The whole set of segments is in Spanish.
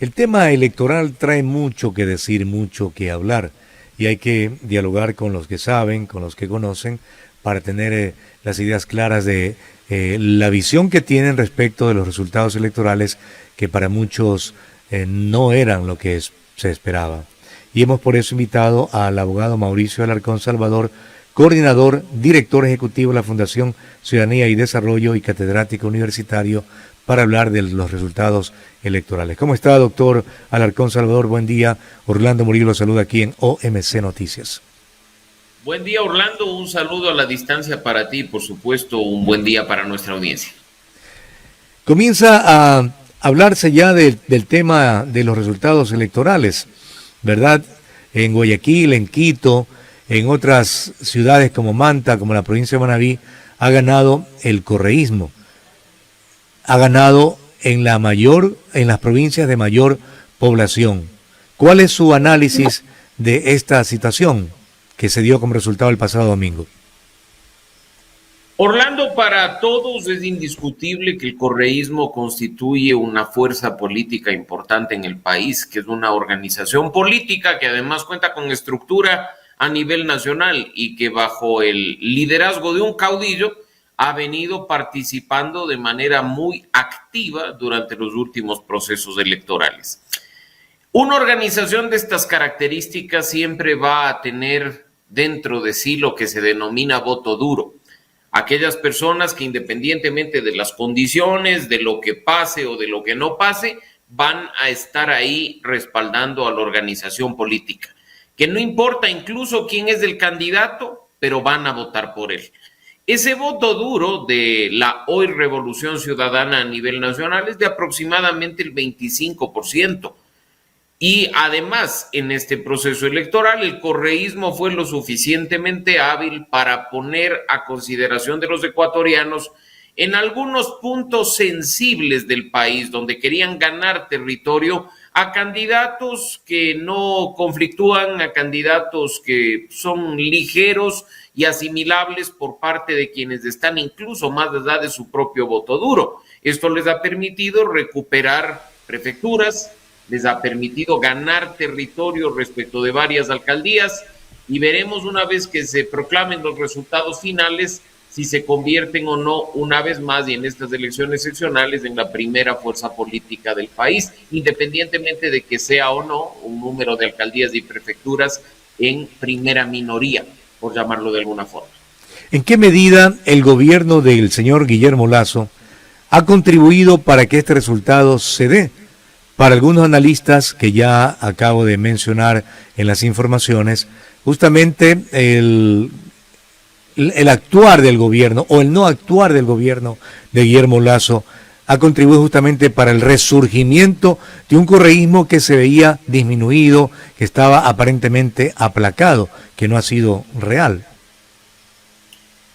El tema electoral trae mucho que decir, mucho que hablar, y hay que dialogar con los que saben, con los que conocen, para tener las ideas claras de la visión que tienen respecto de los resultados electorales, que para muchos no eran lo que se esperaba. Y hemos por eso invitado al abogado Mauricio Alarcón Salvador, coordinador, director ejecutivo de la Fundación Ciudadanía y Desarrollo y catedrático universitario, para hablar de los resultados electorales. ¿Cómo está, doctor Alarcón Salvador? Buen día. Orlando Murillo lo saluda aquí en OMC Noticias. Buen día, Orlando. Un saludo a la distancia para ti y, por supuesto, un buen día para nuestra audiencia. Comienza a hablarse ya del tema de los resultados electorales, ¿verdad? En Guayaquil, en Quito, en otras ciudades como Manta, como la provincia de Manabí, ha ganado el correísmo. Ha ganado en las provincias de mayor población. ¿Cuál es su análisis de esta situación que se dio como resultado el pasado domingo? Orlando, para todos es indiscutible que el correísmo constituye una fuerza política importante en el país, que es una organización política que además cuenta con estructura a nivel nacional y que bajo el liderazgo de un caudillo ha venido participando de manera muy activa durante los últimos procesos electorales. Una organización de estas características siempre va a tener dentro de sí lo que se denomina voto duro. Aquellas personas que independientemente de las condiciones, de lo que pase o de lo que no pase, van a estar ahí respaldando a la organización política. Que no importa incluso quién es el candidato, pero van a votar por él. Ese voto duro de la hoy Revolución Ciudadana a nivel nacional es de aproximadamente el 25%. Y además, en este proceso electoral, el correísmo fue lo suficientemente hábil para poner a consideración de los ecuatorianos en algunos puntos sensibles del país, donde querían ganar territorio, a candidatos que no conflictúan, a candidatos que son ligeros y asimilables por parte de quienes están incluso más allá de su propio voto duro. Esto les ha permitido recuperar prefecturas, les ha permitido ganar territorio respecto de varias alcaldías y veremos una vez que se proclamen los resultados finales si se convierten o no una vez más y en estas elecciones seccionales en la primera fuerza política del país, independientemente de que sea o no un número de alcaldías y prefecturas en primera minoría, por llamarlo de alguna forma. ¿En qué medida el gobierno del señor Guillermo Lasso ha contribuido para que este resultado se dé? Para algunos analistas que ya acabo de mencionar en las informaciones, justamente el actuar del gobierno o el no actuar del gobierno de Guillermo Lasso ha contribuido justamente para el resurgimiento de un correísmo que se veía disminuido, que estaba aparentemente aplacado, que no ha sido real.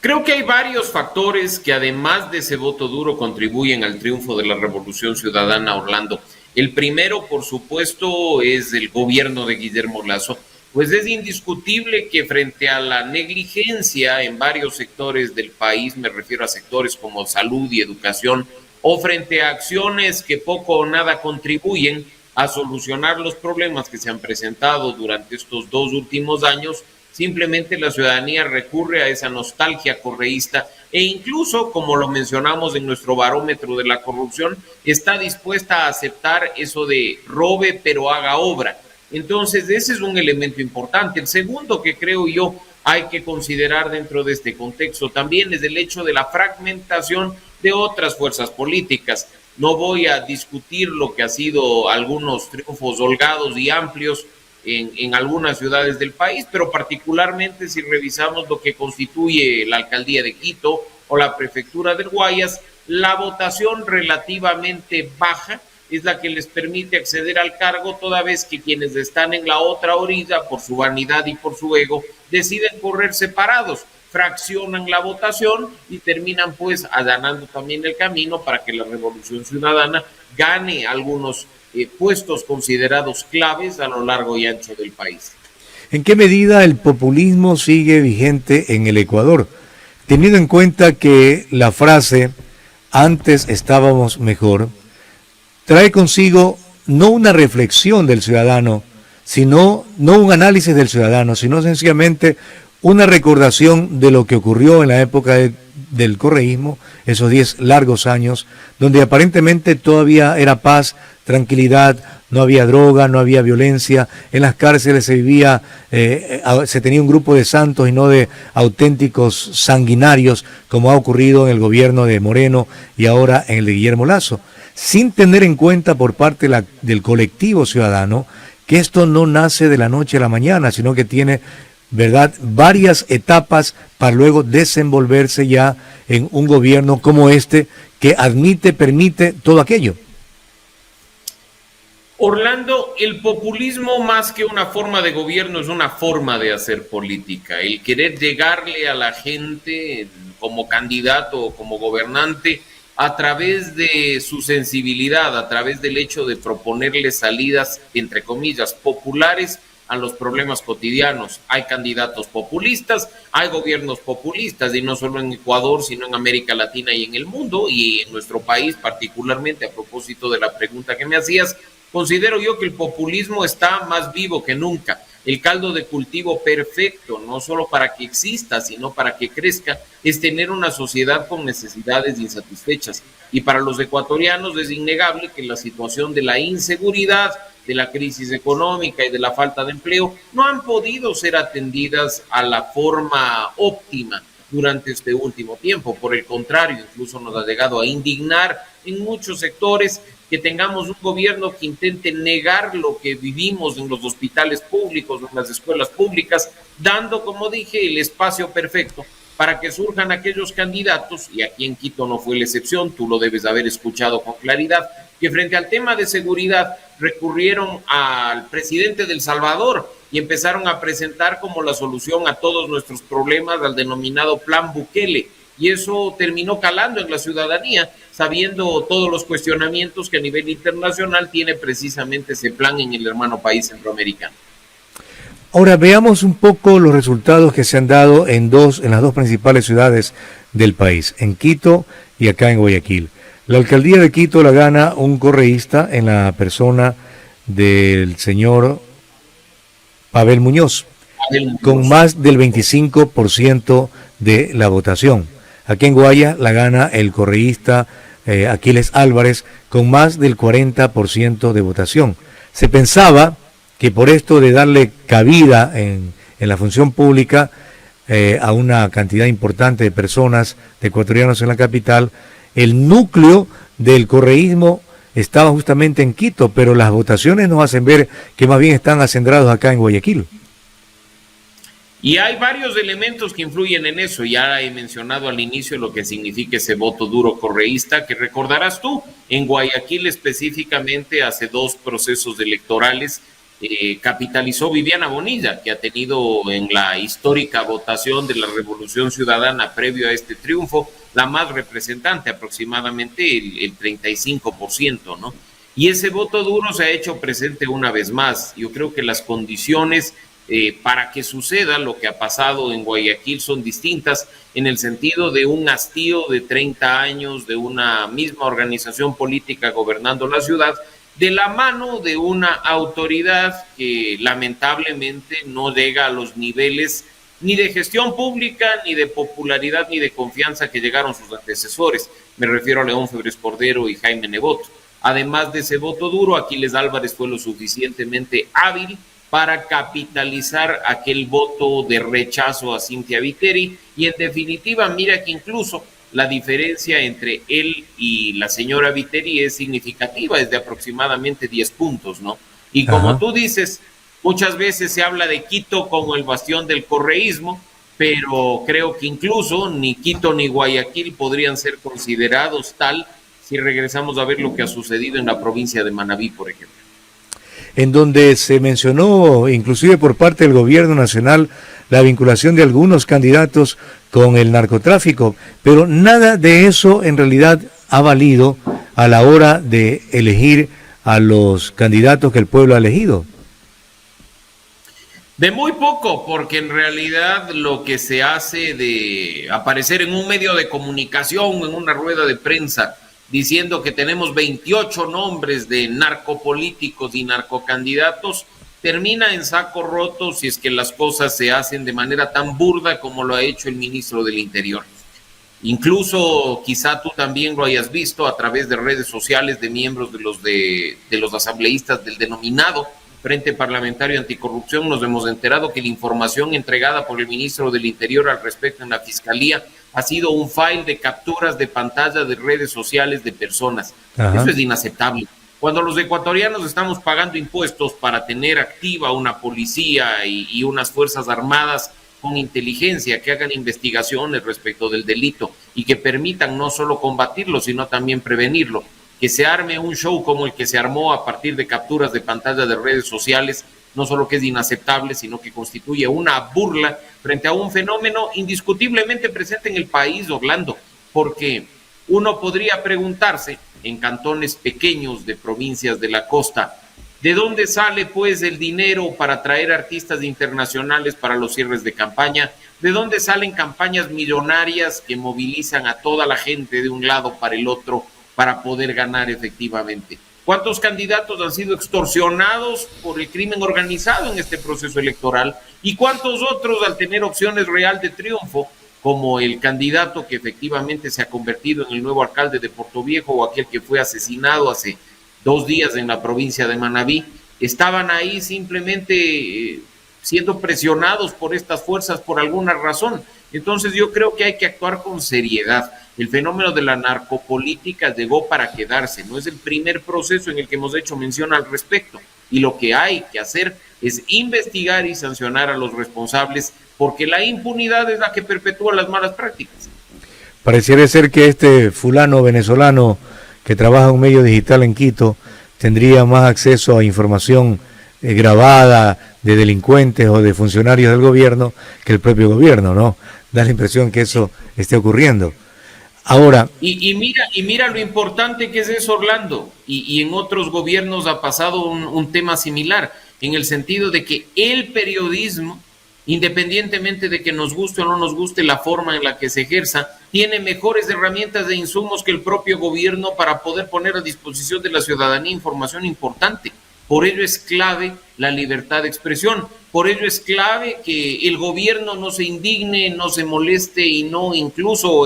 Creo que hay varios factores que además de ese voto duro contribuyen al triunfo de la Revolución Ciudadana, Orlando. El primero, por supuesto, es el gobierno de Guillermo Lasso, pues es indiscutible que frente a la negligencia en varios sectores del país, me refiero a sectores como salud y educación, o frente a acciones que poco o nada contribuyen a solucionar los problemas que se han presentado durante estos 2 últimos años, simplemente la ciudadanía recurre a esa nostalgia correísta e incluso, como lo mencionamos en nuestro barómetro de la corrupción, está dispuesta a aceptar eso de robe pero haga obra. Entonces, ese es un elemento importante. El segundo que creo yo hay que considerar dentro de este contexto también es el hecho de la fragmentación de otras fuerzas políticas. No voy a discutir lo que ha sido algunos triunfos holgados y amplios en algunas ciudades del país, pero particularmente si revisamos lo que constituye la alcaldía de Quito o la prefectura del Guayas, la votación relativamente baja es la que les permite acceder al cargo, toda vez que quienes están en la otra orilla, por su vanidad y por su ego, deciden correr separados, fraccionan la votación y terminan pues allanando también el camino para que la Revolución Ciudadana gane algunos puestos considerados claves a lo largo y ancho del país. ¿En qué medida el populismo sigue vigente en el Ecuador? Teniendo en cuenta que la frase "antes estábamos mejor" trae consigo no una reflexión del ciudadano, sino no un análisis del ciudadano, sino sencillamente una recordación de lo que ocurrió en la época del correísmo, esos 10 largos años, donde aparentemente todavía era paz, tranquilidad, no había droga, no había violencia, en las cárceles se vivía, se tenía un grupo de santos y no de auténticos sanguinarios, como ha ocurrido en el gobierno de Moreno y ahora en el de Guillermo Lasso, sin tener en cuenta por parte del colectivo ciudadano que esto no nace de la noche a la mañana, sino que tiene, ¿verdad?, varias etapas para luego desenvolverse ya en un gobierno como este que admite, permite todo aquello. Orlando, el populismo más que una forma de gobierno es una forma de hacer política. El querer llegarle a la gente como candidato o como gobernante a través de su sensibilidad, a través del hecho de proponerle salidas, entre comillas, populares a los problemas cotidianos. Hay candidatos populistas, hay gobiernos populistas, y no solo en Ecuador, sino en América Latina y en el mundo, y en nuestro país particularmente. A propósito de la pregunta que me hacías, considero yo que el populismo está más vivo que nunca. El caldo de cultivo perfecto, no solo para que exista, sino para que crezca, es tener una sociedad con necesidades insatisfechas. Y para los ecuatorianos es innegable que la situación de la inseguridad, de la crisis económica y de la falta de empleo no han podido ser atendidas a la forma óptima durante este último tiempo. Por el contrario, incluso nos ha llegado a indignar en muchos sectores que tengamos un gobierno que intente negar lo que vivimos en los hospitales públicos, en las escuelas públicas, dando, como dije, el espacio perfecto para que surjan aquellos candidatos, y aquí en Quito no fue la excepción, tú lo debes haber escuchado con claridad, que frente al tema de seguridad recurrieron al presidente de El Salvador y empezaron a presentar como la solución a todos nuestros problemas al denominado Plan Bukele, y eso terminó calando en la ciudadanía, sabiendo todos los cuestionamientos que a nivel internacional tiene precisamente ese plan en el hermano país centroamericano. Ahora veamos un poco los resultados que se han dado en las dos principales ciudades del país, en Quito y acá en Guayaquil. La alcaldía de Quito la gana un correísta en la persona del señor Pavel Muñoz, con más del 25% de la votación. Aquí en Guaya la gana el correísta Aquiles Álvarez con más del 40% de votación. Se pensaba que por esto de darle cabida en la función pública a una cantidad importante de personas, de ecuatorianos en la capital, el núcleo del correísmo estaba justamente en Quito, pero las votaciones nos hacen ver que más bien están acendrados acá en Guayaquil. Y hay varios elementos que influyen en eso. Ya he mencionado al inicio lo que significa ese voto duro correísta, que recordarás tú, en Guayaquil específicamente hace 2 procesos electorales capitalizó Viviana Bonilla, que ha tenido en la histórica votación de la Revolución Ciudadana previo a este triunfo la más representante, aproximadamente el 35%, ¿no? Y ese voto duro se ha hecho presente una vez más. Yo creo que las condiciones para que suceda lo que ha pasado en Guayaquil son distintas, en el sentido de un hastío de 30 años de una misma organización política gobernando la ciudad, de la mano de una autoridad que lamentablemente no llega a los niveles ni de gestión pública, ni de popularidad, ni de confianza que llegaron sus antecesores. Me refiero a León Febres Cordero y Jaime Nebot. Además de ese voto duro, Aquiles Álvarez fue lo suficientemente hábil para capitalizar aquel voto de rechazo a Cynthia Viteri, y en definitiva, mira que incluso la diferencia entre él y la señora Viteri es significativa, es de aproximadamente 10 puntos, ¿no? Y como tú dices, muchas veces se habla de Quito como el bastión del correísmo, pero creo que incluso ni Quito ni Guayaquil podrían ser considerados tal si regresamos a ver lo que ha sucedido en la provincia de Manabí, por ejemplo. En donde se mencionó, inclusive por parte del gobierno nacional, la vinculación de algunos candidatos con el narcotráfico, pero nada de eso en realidad ha valido a la hora de elegir a los candidatos que el pueblo ha elegido. De muy poco, porque en realidad lo que se hace de aparecer en un medio de comunicación, en una rueda de prensa, diciendo que tenemos 28 nombres de narcopolíticos y narcocandidatos, termina en saco roto si es que las cosas se hacen de manera tan burda como lo ha hecho el ministro del Interior. Incluso quizá tú también lo hayas visto a través de redes sociales de miembros de los asambleístas del denominado Frente Parlamentario Anticorrupción. Nos hemos enterado que la información entregada por el ministro del Interior al respecto en la Fiscalía ha sido un file de capturas de pantalla de redes sociales de personas. Ajá. Eso es inaceptable. Cuando los ecuatorianos estamos pagando impuestos para tener activa una policía y unas fuerzas armadas con inteligencia que hagan investigaciones respecto del delito y que permitan no solo combatirlo, sino también prevenirlo, que se arme un show como el que se armó a partir de capturas de pantalla de redes sociales, no solo que es inaceptable, sino que constituye una burla frente a un fenómeno indiscutiblemente presente en el país, Orlando, porque uno podría preguntarse en cantones pequeños de provincias de la costa, ¿de dónde sale pues el dinero para traer artistas internacionales para los cierres de campaña? ¿De dónde salen campañas millonarias que movilizan a toda la gente de un lado para el otro para poder ganar efectivamente? ¿Cuántos candidatos han sido extorsionados por el crimen organizado en este proceso electoral? ¿Y cuántos otros, al tener opciones real de triunfo, como el candidato que efectivamente se ha convertido en el nuevo alcalde de Portoviejo o aquel que fue asesinado hace 2 días en la provincia de Manabí, estaban ahí simplemente siendo presionados por estas fuerzas por alguna razón? Entonces yo creo que hay que actuar con seriedad. El fenómeno de la narcopolítica llegó para quedarse, no es el primer proceso en el que hemos hecho mención al respecto, y lo que hay que hacer es investigar y sancionar a los responsables, porque la impunidad es la que perpetúa las malas prácticas. Pareciera ser que este fulano venezolano que trabaja en un medio digital en Quito tendría más acceso a información grabada de delincuentes o de funcionarios del gobierno que el propio gobierno, ¿no? Da la impresión que eso esté ocurriendo. Ahora... Y mira lo importante que es eso, Orlando, y en otros gobiernos ha pasado un tema similar, en el sentido de que el periodismo, independientemente de que nos guste o no nos guste la forma en la que se ejerza, tiene mejores herramientas de insumos que el propio gobierno para poder poner a disposición de la ciudadanía información importante. Por ello es clave la libertad de expresión, por ello es clave que el gobierno no se indigne, no se moleste y no incluso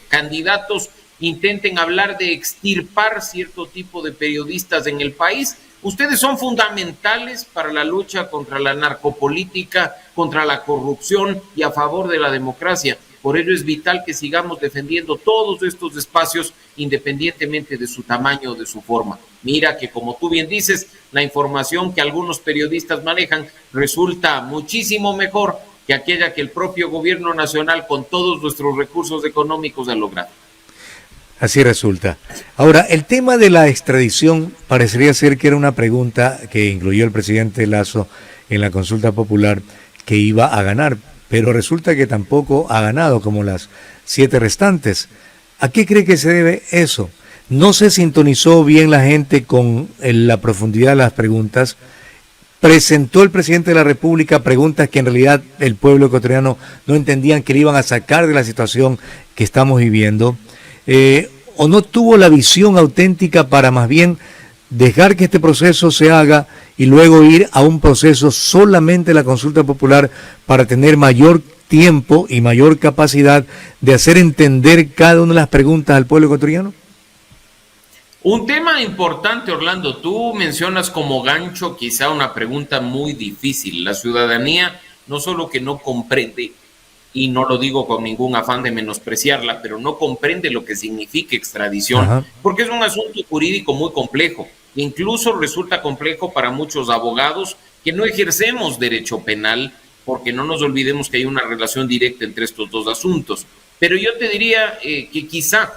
candidatos intenten hablar de extirpar cierto tipo de periodistas en el país. Ustedes son fundamentales para la lucha contra la narcopolítica, contra la corrupción y a favor de la democracia. Por ello es vital que sigamos defendiendo todos estos espacios independientemente de su tamaño o de su forma. Mira que, como tú bien dices, la información que algunos periodistas manejan resulta muchísimo mejor que aquella que el propio gobierno nacional con todos nuestros recursos económicos ha logrado. Así resulta. Ahora, el tema de la extradición parecería ser que era una pregunta que incluyó el presidente Lasso en la consulta popular que iba a ganar, pero resulta que tampoco ha ganado como las 7 restantes. ¿A qué cree que se debe eso? No se sintonizó bien la gente con la profundidad de las preguntas. Presentó el presidente de la República preguntas que en realidad el pueblo ecuatoriano no entendían que le iban a sacar de la situación que estamos viviendo. O no tuvo la visión auténtica para más bien dejar que este proceso se haga y luego ir a un proceso solamente de la consulta popular para tener mayor tiempo y mayor capacidad de hacer entender cada una de las preguntas al pueblo ecuatoriano. Un tema importante, Orlando, tú mencionas como gancho quizá una pregunta muy difícil. La ciudadanía no solo que no comprende, y no lo digo con ningún afán de menospreciarla, pero no comprende lo que significa extradición. Ajá. Porque es un asunto jurídico muy complejo. Incluso resulta complejo para muchos abogados que no ejercemos derecho penal, porque no nos olvidemos que hay una relación directa entre estos dos asuntos. Pero yo te diría que quizá,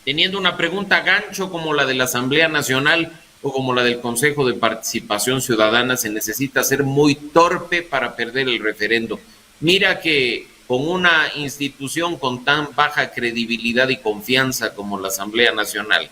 teniendo una pregunta gancho como la de la Asamblea Nacional o como la del Consejo de Participación Ciudadana, se necesita ser muy torpe para perder el referendo. Mira que con una institución con tan baja credibilidad y confianza como la Asamblea Nacional,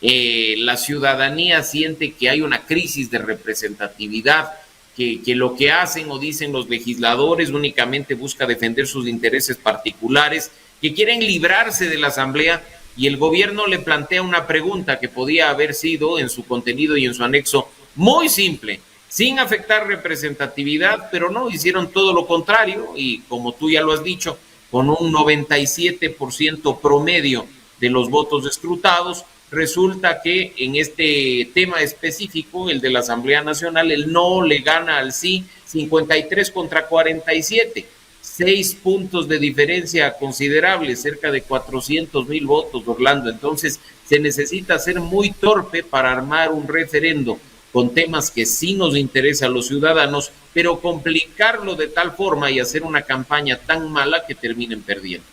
la ciudadanía siente que hay una crisis de representatividad, que lo que hacen o dicen los legisladores únicamente busca defender sus intereses particulares, que quieren librarse de la Asamblea. y el gobierno le plantea una pregunta que podía haber sido en su contenido y en su anexo muy simple, sin afectar representatividad, pero no, hicieron todo lo contrario y como tú ya lo has dicho, con un 97% promedio de los votos escrutados, resulta que en este tema específico, el de la Asamblea Nacional, el no le gana al sí 53 contra 47, 6 puntos de diferencia considerable, cerca de 400,000 votos, Orlando. Entonces se necesita ser muy torpe para armar un referendo con temas que sí nos interesa a los ciudadanos, pero complicarlo de tal forma y hacer una campaña tan mala que terminen perdiendo.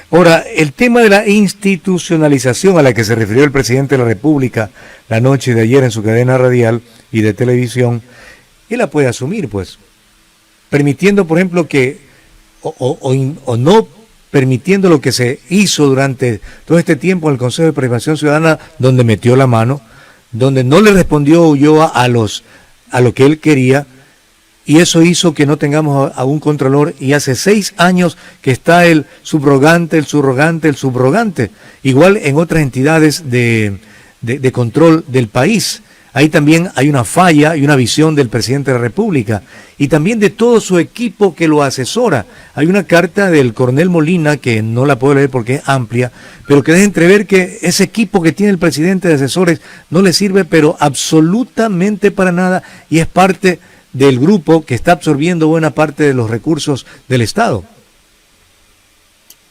Ahora, el tema de la institucionalización a la que se refirió el presidente de la República la noche de ayer en su cadena radial y de televisión, él la puede asumir, pues, permitiendo, por ejemplo, que, o no permitiendo lo que se hizo durante todo este tiempo en el Consejo de Participación Ciudadana, donde metió la mano, donde no le respondió Ulloa a lo que él quería, y eso hizo que no tengamos a un contralor, y hace 6 años que está el subrogante, igual en otras entidades de control del país. Ahí también hay una falla y una visión del presidente de la República y también de todo su equipo que lo asesora. Hay una carta del coronel Molina, que no la puedo leer porque es amplia, pero que deja entrever que ese equipo que tiene el presidente de asesores no le sirve pero absolutamente para nada, y es parte del grupo que está absorbiendo buena parte de los recursos del Estado.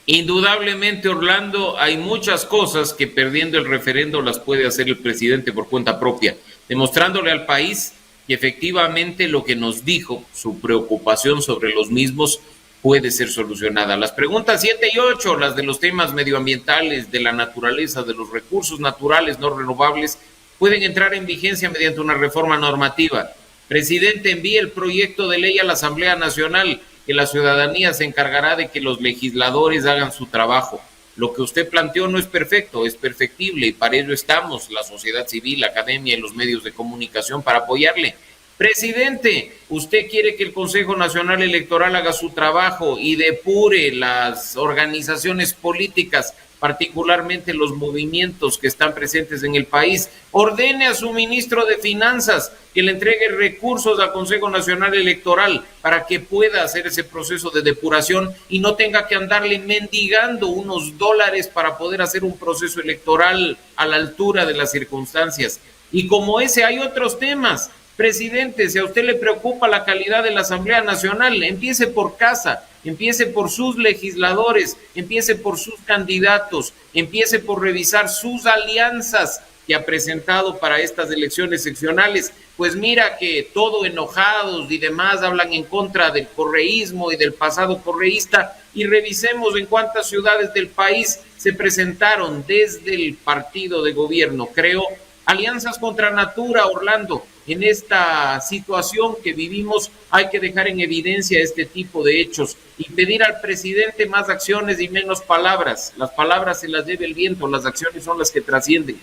Indudablemente, Orlando, hay muchas cosas que perdiendo el referendo las puede hacer el presidente por cuenta propia, demostrándole al país que efectivamente lo que nos dijo, su preocupación sobre los mismos, puede ser solucionada. Las preguntas 7 y 8, las de los temas medioambientales, de la naturaleza, de los recursos naturales no renovables, pueden entrar en vigencia mediante una reforma normativa. Presidente, envíe el proyecto de ley a la Asamblea Nacional, que la ciudadanía se encargará de que los legisladores hagan su trabajo. Lo que usted planteó no es perfecto, es perfectible, y para ello estamos, la sociedad civil, la academia y los medios de comunicación, para apoyarle. Presidente, usted quiere que el Consejo Nacional Electoral haga su trabajo y depure las organizaciones políticas, particularmente los movimientos que están presentes en el país. Ordene a su ministro de Finanzas que le entregue recursos al Consejo Nacional Electoral para que pueda hacer ese proceso de depuración y no tenga que andarle mendigando unos dólares para poder hacer un proceso electoral a la altura de las circunstancias. Y como ese hay otros temas. Presidente, si a usted le preocupa la calidad de la Asamblea Nacional, empiece por casa, empiece por sus legisladores, empiece por sus candidatos, empiece por revisar sus alianzas que ha presentado para estas elecciones seccionales. Pues mira que todo enojados y demás hablan en contra del correísmo y del pasado correísta, y revisemos en cuántas ciudades del país se presentaron desde el partido de gobierno, creo, alianzas contra natura, Orlando. En esta situación que vivimos hay que dejar en evidencia este tipo de hechos y pedir al presidente más acciones y menos palabras. Las palabras se las lleva el viento, las acciones son las que trascienden.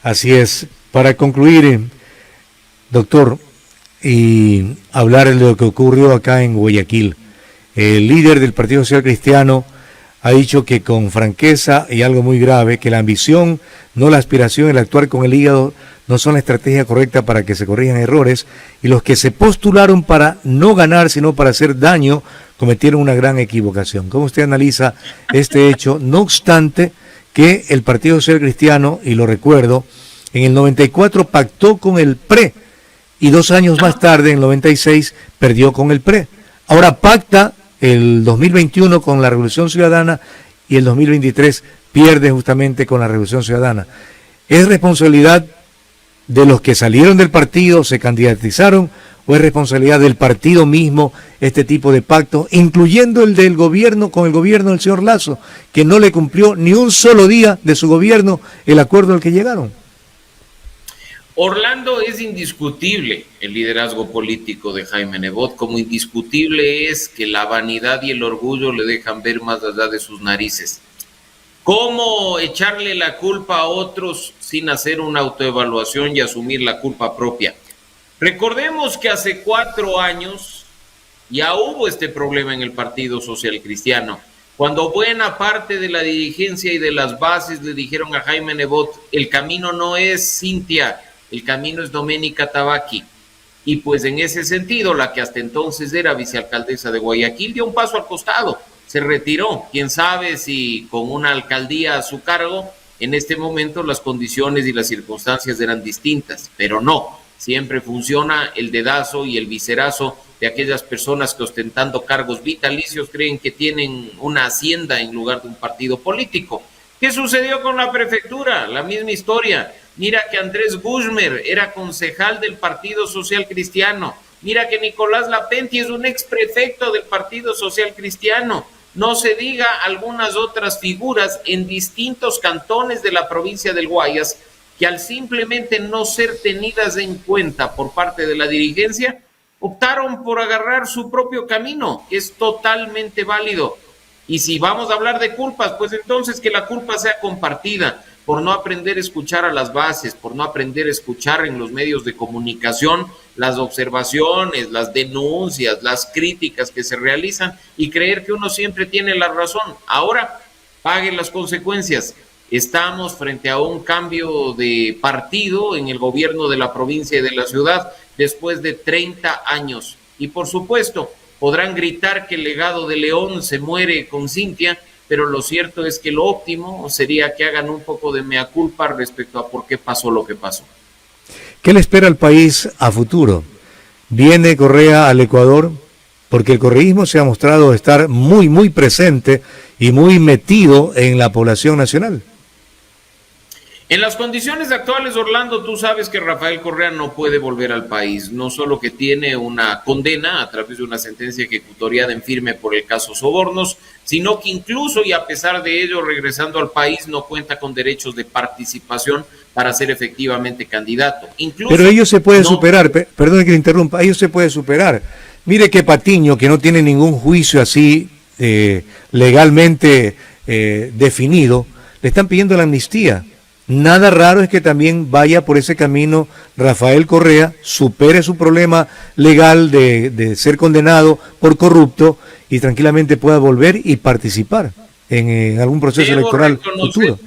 Así es. Para concluir, doctor, y hablar de lo que ocurrió acá en Guayaquil, el líder del Partido Social Cristiano ha dicho que con franqueza y algo muy grave, que la ambición, no la aspiración, el actuar con el hígado no son la estrategia correcta para que se corrijan errores, y los que se postularon para no ganar sino para hacer daño cometieron una gran equivocación. ¿Cómo usted analiza este hecho? No obstante que el Partido Social Cristiano, y lo recuerdo, en el 94 pactó con el PRE y 2 años más tarde, en el 96, perdió con el PRE. Ahora pacta el 2021 con la Revolución Ciudadana y el 2023 pierde justamente con la Revolución Ciudadana. ¿Es responsabilidad de los que salieron del partido, se candidatizaron, o es responsabilidad del partido mismo este tipo de pacto, incluyendo el del gobierno con el gobierno del señor Lasso, que no le cumplió ni un solo día de su gobierno el acuerdo al que llegaron? Orlando, es indiscutible el liderazgo político de Jaime Nebot, como indiscutible es que la vanidad y el orgullo le dejan ver más allá de sus narices. ¿Cómo echarle la culpa a otros sin hacer una autoevaluación y asumir la culpa propia? Recordemos que hace 4 años ya hubo este problema en el Partido Social Cristiano. Cuando buena parte de la dirigencia y de las bases le dijeron a Jaime Nebot, el camino no es Cintia, el camino es Doménica Tabaqui. Y pues en ese sentido, la que hasta entonces era vicealcaldesa de Guayaquil dio un paso al costado, se retiró. Quién sabe si con una alcaldía a su cargo, en este momento las condiciones y las circunstancias eran distintas, pero no, siempre funciona el dedazo y el viserazo de aquellas personas que ostentando cargos vitalicios creen que tienen una hacienda en lugar de un partido político. ¿Qué sucedió con la prefectura? La misma historia. Mira que Andrés Guzmer era concejal del Partido Social Cristiano. Mira que Nicolás Lapenti es un exprefecto del Partido Social Cristiano. No se diga algunas otras figuras en distintos cantones de la provincia del Guayas que al simplemente no ser tenidas en cuenta por parte de la dirigencia, optaron por agarrar su propio camino, que es totalmente válido. Y si vamos a hablar de culpas, pues entonces que la culpa sea compartida, por no aprender a escuchar a las bases, por no aprender a escuchar en los medios de comunicación las observaciones, las denuncias, las críticas que se realizan y creer que uno siempre tiene la razón. Ahora, paguen las consecuencias. Estamos frente a un cambio de partido en el gobierno de la provincia y de la ciudad después de 30 años. Y por supuesto, podrán gritar que el legado de León se muere con Cintia, pero lo cierto es que lo óptimo sería que hagan un poco de mea culpa respecto a por qué pasó lo que pasó. ¿Qué le espera al país a futuro? ¿Viene Correa al Ecuador? Porque el correísmo se ha mostrado estar muy presente y muy metido en la población nacional. En las condiciones actuales, Orlando, tú sabes que Rafael Correa no puede volver al país, no solo que tiene una condena a través de una sentencia ejecutoriada en firme por el caso Sobornos, sino que incluso y a pesar de ello, regresando al país, no cuenta con derechos de participación para ser efectivamente candidato. Incluso pero ello se puede superar, perdón que le interrumpa, ello se puede superar. Mire que Patiño, que no tiene ningún juicio así legalmente definido, le están pidiendo la amnistía. Nada raro es que también vaya por ese camino Rafael Correa, supere su problema legal de ser condenado por corrupto y tranquilamente pueda volver y participar en algún proceso electoral futuro.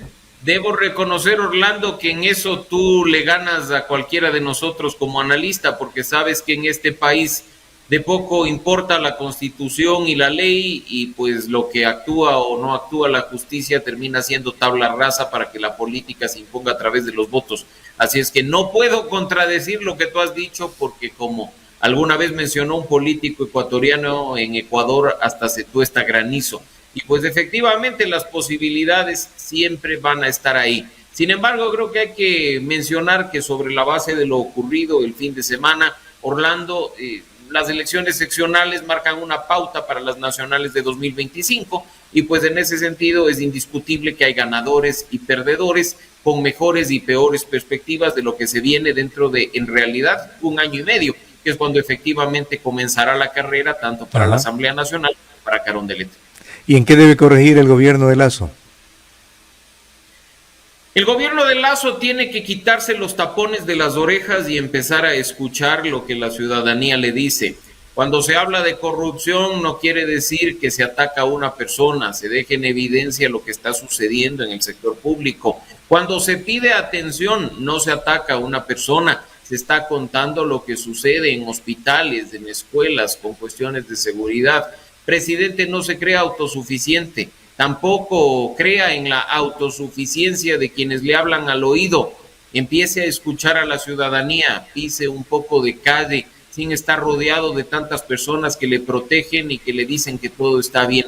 Debo reconocer, Orlando, que en eso tú le ganas a cualquiera de nosotros como analista, porque sabes que en este país de poco importa la Constitución y la ley, y pues lo que actúa o no actúa la justicia termina siendo tabla rasa para que la política se imponga a través de los votos. Así es que no puedo contradecir lo que tú has dicho, porque como alguna vez mencionó un político ecuatoriano, en Ecuador hasta se tuesta granizo. Y pues efectivamente las posibilidades siempre van a estar ahí. Sin embargo, creo que hay que mencionar que sobre la base de lo ocurrido el fin de semana, Orlando, las elecciones seccionales marcan una pauta para las nacionales de 2025 y pues en ese sentido es indiscutible que hay ganadores y perdedores con mejores y peores perspectivas de lo que se viene dentro de, en realidad, 1 año y medio, que es cuando efectivamente comenzará la carrera tanto para la Asamblea Nacional como para Carondelet. ¿Y en qué debe corregir el gobierno de Lasso? El gobierno de Lasso tiene que quitarse los tapones de las orejas y empezar a escuchar lo que la ciudadanía le dice. Cuando se habla de corrupción no quiere decir que se ataca a una persona, se deja en evidencia lo que está sucediendo en el sector público. Cuando se pide atención no se ataca a una persona, se está contando lo que sucede en hospitales, en escuelas, con cuestiones de seguridad. Presidente, no se crea autosuficiente. Tampoco crea en la autosuficiencia de quienes le hablan al oído. Empiece a escuchar a la ciudadanía, pise un poco de calle, sin estar rodeado de tantas personas que le protegen y que le dicen que todo está bien.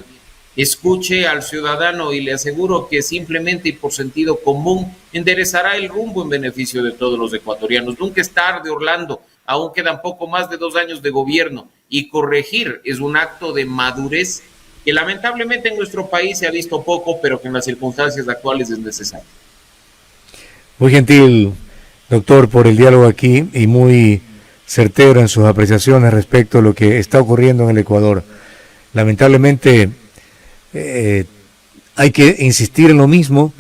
Escuche al ciudadano y le aseguro que simplemente y por sentido común enderezará el rumbo en beneficio de todos los ecuatorianos. Nunca es tarde, Orlando, aún quedan poco más de 2 años de gobierno y corregir es un acto de madurez que lamentablemente en nuestro país se ha visto poco, pero que en las circunstancias actuales es necesario. Muy gentil, doctor, por el diálogo aquí y muy certero en sus apreciaciones respecto a lo que está ocurriendo en el Ecuador. Lamentablemente hay que insistir en lo mismo,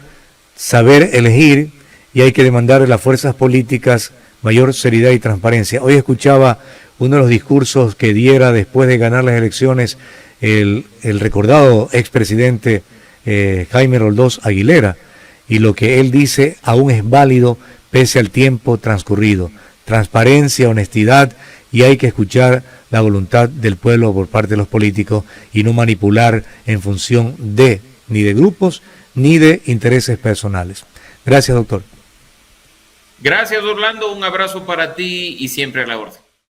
saber elegir y hay que demandar a las fuerzas políticas mayor seriedad y transparencia. Hoy escuchaba uno de los discursos que diera después de ganar las elecciones el recordado expresidente Jaime Roldós Aguilera, y lo que él dice aún es válido pese al tiempo transcurrido. Transparencia, honestidad, y hay que escuchar la voluntad del pueblo por parte de los políticos y no manipular en función de ni de grupos ni de intereses personales. Gracias, doctor. Gracias, Orlando. Un abrazo para ti y siempre a la orden.